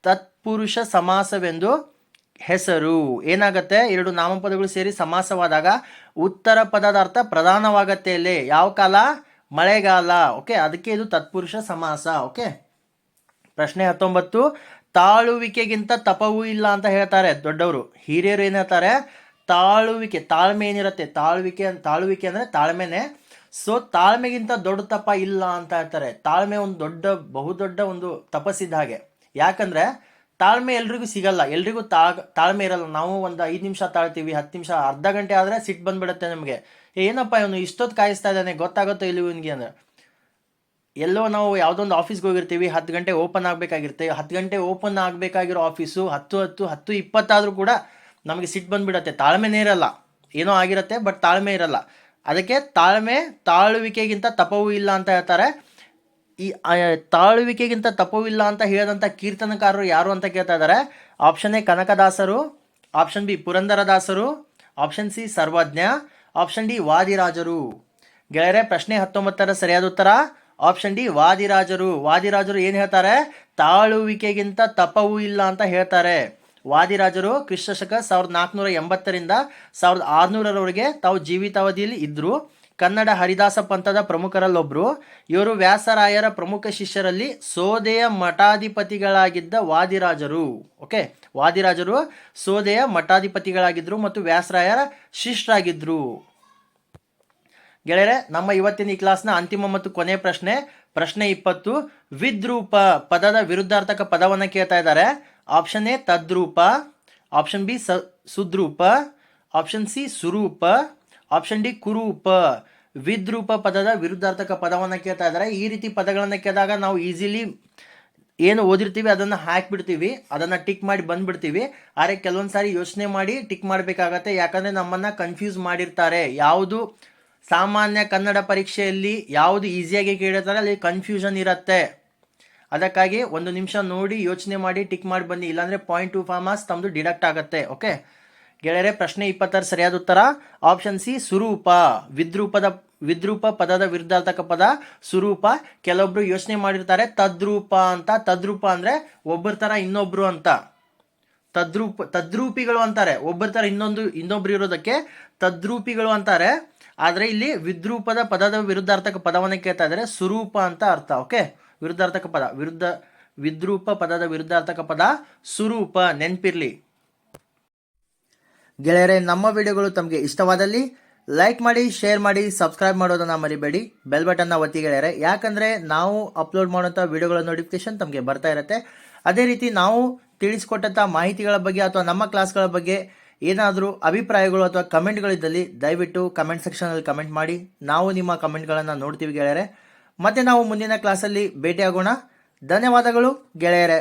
ತತ್ಪುರುಷ ಸಮಾಸವೆಂದು ಹೆಸರು. ಏನಾಗತ್ತೆ, ಎರಡು ನಾಮಪದಗಳು ಸೇರಿ ಸಮಾಸವಾದಾಗ ಉತ್ತರ ಪದದ ಅರ್ಥ ಪ್ರಧಾನವಾಗತ್ತೆ. ಇಲ್ಲಿ ಯಾವ ಕಾಲ? ಮಳೆಗಾಲ. ಓಕೆ, ಅದಕ್ಕೆ ಇದು ತತ್ಪುರುಷ ಸಮಾಸ. ಓಕೆ, ಪ್ರಶ್ನೆ 19 ತಾಳುವಿಕೆಗಿಂತ ತಪವೂ ಇಲ್ಲ ಅಂತ ಹೇಳ್ತಾರೆ ದೊಡ್ಡವರು. ಹಿರಿಯರು ಏನ್ ಹೇಳ್ತಾರೆ? ತಾಳುವಿಕೆ, ತಾಳ್ಮೆ ಏನಿರುತ್ತೆ, ತಾಳುವಿಕೆ ಅಂದ್ರೆ ತಾಳ್ಮೆನೆ. ಸೊ ತಾಳ್ಮೆಗಿಂತ ದೊಡ್ಡ ತಪ ಇಲ್ಲ ಅಂತ ಹೇಳ್ತಾರೆ. ತಾಳ್ಮೆ ಒಂದು ಬಹುದೊಡ್ಡ ಒಂದು ತಪಸ್ಸಿದ್ದ ಹಾಗೆ. ಯಾಕಂದ್ರೆ ತಾಳ್ಮೆ ಎಲ್ರಿಗೂ ಸಿಗಲ್ಲ, ಎಲ್ರಿಗೂ ತಾಳ್ಮೆ ಇರಲ್ಲ. ನಾವು ಒಂದು 5 ನಿಮಿಷ ತಾಳ್ತೀವಿ, 10 ನಿಮಿಷ, ಅರ್ಧ ಗಂಟೆ ಆದ್ರೆ ಸಿಟ್ಟು ಬಂದ್ಬಿಡುತ್ತೆ ನಮಗೆ. ಏನಪ್ಪ ಇವನು ಇಷ್ಟೊತ್ತು ಕಾಯಿಸ್ತಾ ಇದ್ದಾನೆ, ಗೊತ್ತಾಗುತ್ತೋ ಇಲ್ಲಿ ಇವನಿಗೆ ಅಂದ್ರೆ. ಎಲ್ಲೋ ನಾವು ಯಾವುದೊಂದು ಆಫೀಸ್ಗೆ ಹೋಗಿರ್ತೀವಿ, 10 ಗಂಟೆ ಓಪನ್ ಆಗಬೇಕಾಗಿರುತ್ತೆ. 10 ಗಂಟೆ ಓಪನ್ ಆಗಬೇಕಾಗಿರೋ ಆಫೀಸು 10:20 ಆದರೂ ಕೂಡ ನಮಗೆ ಸಿಟ್ಟು ಬಂದ್ಬಿಡತ್ತೆ. ತಾಳ್ಮೆನೇ ಇರಲ್ಲ, ಏನೋ ಆಗಿರುತ್ತೆ ಬಟ್ ತಾಳ್ಮೆ ಇರಲ್ಲ. ಅದಕ್ಕೆ ತಾಳುವಿಕೆಗಿಂತ ತಪವೂ ಇಲ್ಲ ಅಂತ ಹೇಳ್ತಾರೆ. ಈ ತಾಳುವಿಕೆಗಿಂತ ತಪವೂ ಇಲ್ಲ ಅಂತ ಹೇಳಿದಂಥ ಕೀರ್ತನಕಾರರು ಯಾರು ಅಂತ ಕೇಳ್ತಾ ಇದ್ದಾರೆ. ಆಪ್ಷನ್ ಎ ಕನಕದಾಸರು, ಆಪ್ಷನ್ ಬಿ ಪುರಂದರದಾಸರು, ಆಪ್ಷನ್ ಸಿ ಸರ್ವಜ್ಞ, ಆಪ್ಷನ್ ಡಿ ವಾದಿರಾಜರು. ಗೆಳೆಯರೆ ಪ್ರಶ್ನೆ 19ರ ಸರಿಯಾದ ಉತ್ತರ ಆಪ್ಷನ್ ಡಿ ವಾದಿರಾಜರು. ವಾದಿರಾಜರು ಏನು ಹೇಳ್ತಾರೆ? ತಾಳುವಿಕೆಗಿಂತ ತಪವೂ ಇಲ್ಲ ಅಂತ ಹೇಳ್ತಾರೆ. ವಾದಿರಾಜರು ಕ್ರಿಸ್ತಶಕ 1480ರಿಂದ 1600ರವರೆಗೆ ತಾವು ಜೀವಿತಾವಧಿಯಲ್ಲಿ ಇದ್ರು. ಕನ್ನಡ ಹರಿದಾಸ ಪಂಥದ ಪ್ರಮುಖರಲ್ಲೊಬ್ರು. ಇವರು ವ್ಯಾಸರಾಯರ ಪ್ರಮುಖ ಶಿಷ್ಯರಲ್ಲಿ ಸೋದೆಯ ಮಠಾಧಿಪತಿಗಳಾಗಿದ್ದ ವಾದಿರಾಜರು. ಓಕೆ, ವಾದಿರಾಜರು ಸೋದೆಯ ಮಠಾಧಿಪತಿಗಳಾಗಿದ್ರು ಮತ್ತು ವ್ಯಾಸರಾಯರ ಶಿಷ್ಯರಾಗಿದ್ರು. ಗೆಳೆಯರೆ ನಮ್ಮ ಇವತ್ತಿನ ಈ ಕ್ಲಾಸ್ನ ಅಂತಿಮ ಮತ್ತು ಕೊನೆಯ ಪ್ರಶ್ನೆ 20 ವಿದ್ರೂಪ ಪದದ ವಿರುದ್ಧಾರ್ಥಕ ಪದವನ್ನು ಕೇಳ್ತಾ ಇದ್ದಾರೆ. ಆಪ್ಷನ್ ಎ ತದ್ರೂಪ, ಆಪ್ಷನ್ ಬಿ ಸುದ್ರೂಪ, ಆಪ್ಷನ್ ಸಿ ಸುರೂಪ, ಆಪ್ಷನ್ ಡಿ ಕುರೂಪ. ವಿದ್ರೂಪ ಪದದ ವಿರುದ್ಧಾರ್ಥಕ ಪದವನ್ನು ಕೇಳ್ತಾ ಇದ್ದಾರೆ. ಈ ರೀತಿ ಪದಗಳನ್ನು ಕೇಳಿದಾಗ ನಾವು ಈಸಿಲಿ ಏನು ಓದಿರ್ತೀವಿ ಅದನ್ನು ಹಾಕಿಬಿಡ್ತೀವಿ, ಅದನ್ನು ಟಿಕ್ ಮಾಡಿ ಬಂದ್ಬಿಡ್ತೀವಿ. ಆದರೆ ಕೆಲವೊಂದು ಸಾರಿ ಯೋಚನೆ ಮಾಡಿ ಟಿಕ್ ಮಾಡಬೇಕಾಗತ್ತೆ. ಯಾಕಂದರೆ ನಮ್ಮನ್ನು ಕನ್ಫ್ಯೂಸ್ ಮಾಡಿರ್ತಾರೆ. ಯಾವುದು ಸಾಮಾನ್ಯ ಕನ್ನಡ ಪರೀಕ್ಷೆಯಲ್ಲಿ ಯಾವುದು ಈಸಿಯಾಗಿ ಕೇಳಿರ್ತಾರೆ ಅಲ್ಲಿ ಕನ್ಫ್ಯೂಷನ್ ಇರುತ್ತೆ. ಅದಕ್ಕಾಗಿ 1 ನಿಮಿಷ ನೋಡಿ ಯೋಚನೆ ಮಾಡಿ ಟಿಕ್ ಮಾಡಿ ಬನ್ನಿ, ಇಲ್ಲಾಂದರೆ 0.25 ಮಾರ್ಕ್ಸ್ ತಮ್ಮದು ಡಿಡಕ್ಟ್ ಆಗುತ್ತೆ. ಓಕೆ ಗೆಳೆಯರೆ ಪ್ರಶ್ನೆ 20ರ ಸರಿಯಾದ ಉತ್ತರ ಆಪ್ಷನ್ ಸಿ ಸುರೂಪ. ವಿದ್ರೂಪ ಪದದ ವಿರುದ್ಧಾರ್ಥಕ ಪದ ಸುರೂಪ. ಕೆಲವೊಬ್ರು ಯೋಚನೆ ಮಾಡಿರ್ತಾರೆ ತದ್ರೂಪ ಅಂತ. ತದ್ರೂಪ ಅಂದ್ರೆ ಒಬ್ಬರ ತರ ಇನ್ನೊಬ್ರು ಅಂತ. ತದ್ರೂಪಿಗಳು ಅಂತಾರೆ. ಒಬ್ಬರ ತರ ಇನ್ನೊಬ್ರು ಇರೋದಕ್ಕೆ ತದ್ರೂಪಿಗಳು ಅಂತಾರೆ. ಆದ್ರೆ ಇಲ್ಲಿ ವಿದ್ರೂಪದ ಪದದ ವಿರುದ್ಧಾರ್ಥಕ ಪದವನ್ನು ಕೇಳ್ತಾ ಇದ್ದಾರೆ, ಸುರೂಪ ಅಂತ ಅರ್ಥ. ಓಕೆ, ವಿರುದ್ಧಾರ್ಥಕ ಪದ ವಿದ್ರೂಪ ಪದದ ವಿರುದ್ಧಾರ್ಥಕ ಪದ ಸುರೂಪ, ನೆನ್ಪಿರ್ಲಿ. ಗೆಳೆಯರೆ ನಮ್ಮ ವಿಡಿಯೋಗಳು ತಮಗೆ ಇಷ್ಟವಾದಲ್ಲಿ ಲೈಕ್ ಮಾಡಿ, ಶೇರ್ ಮಾಡಿ, ಸಬ್ಸ್ಕ್ರೈಬ್ ಮಾಡೋದನ್ನ ಮರಿಬೇಡಿ. ಬೆಲ್ ಬಟನ್ನ ಒತ್ತಿ ಗೆಳೆಯರೆ. ಯಾಕಂದ್ರೆ ನಾವು ಅಪ್ಲೋಡ್ ಮಾಡುವಂಥ ವಿಡಿಯೋಗಳ ನೋಟಿಫಿಕೇಶನ್ ತಮಗೆ ಬರ್ತಾ ಇರುತ್ತೆ. ಅದೇ ರೀತಿ ನಾವು ತಿಳಿಸಿಕೊಟ್ಟಂಥ ಮಾಹಿತಿಗಳ ಬಗ್ಗೆ ಅಥವಾ ನಮ್ಮ ಕ್ಲಾಸ್ಗಳ ಬಗ್ಗೆ ಏನಾದರೂ ಅಭಿಪ್ರಾಯಗಳು ಅಥವಾ ಕಮೆಂಟ್ಗಳಿದ್ದಲ್ಲಿ ದಯವಿಟ್ಟು ಕಮೆಂಟ್ ಸೆಕ್ಷನಲ್ಲಿ ಕಮೆಂಟ್ ಮಾಡಿ. ನಾವು ನಿಮ್ಮ ಕಮೆಂಟ್ಗಳನ್ನು ನೋಡ್ತೀವಿ ಗೆಳೆಯರೆ. ಮತ್ತೆ ನಾವು ಮುಂದಿನ ಕ್ಲಾಸಲ್ಲಿ ಭೇಟಿಯಾಗೋಣ. ಧನ್ಯವಾದಗಳು ಗೆಳೆಯರೆ.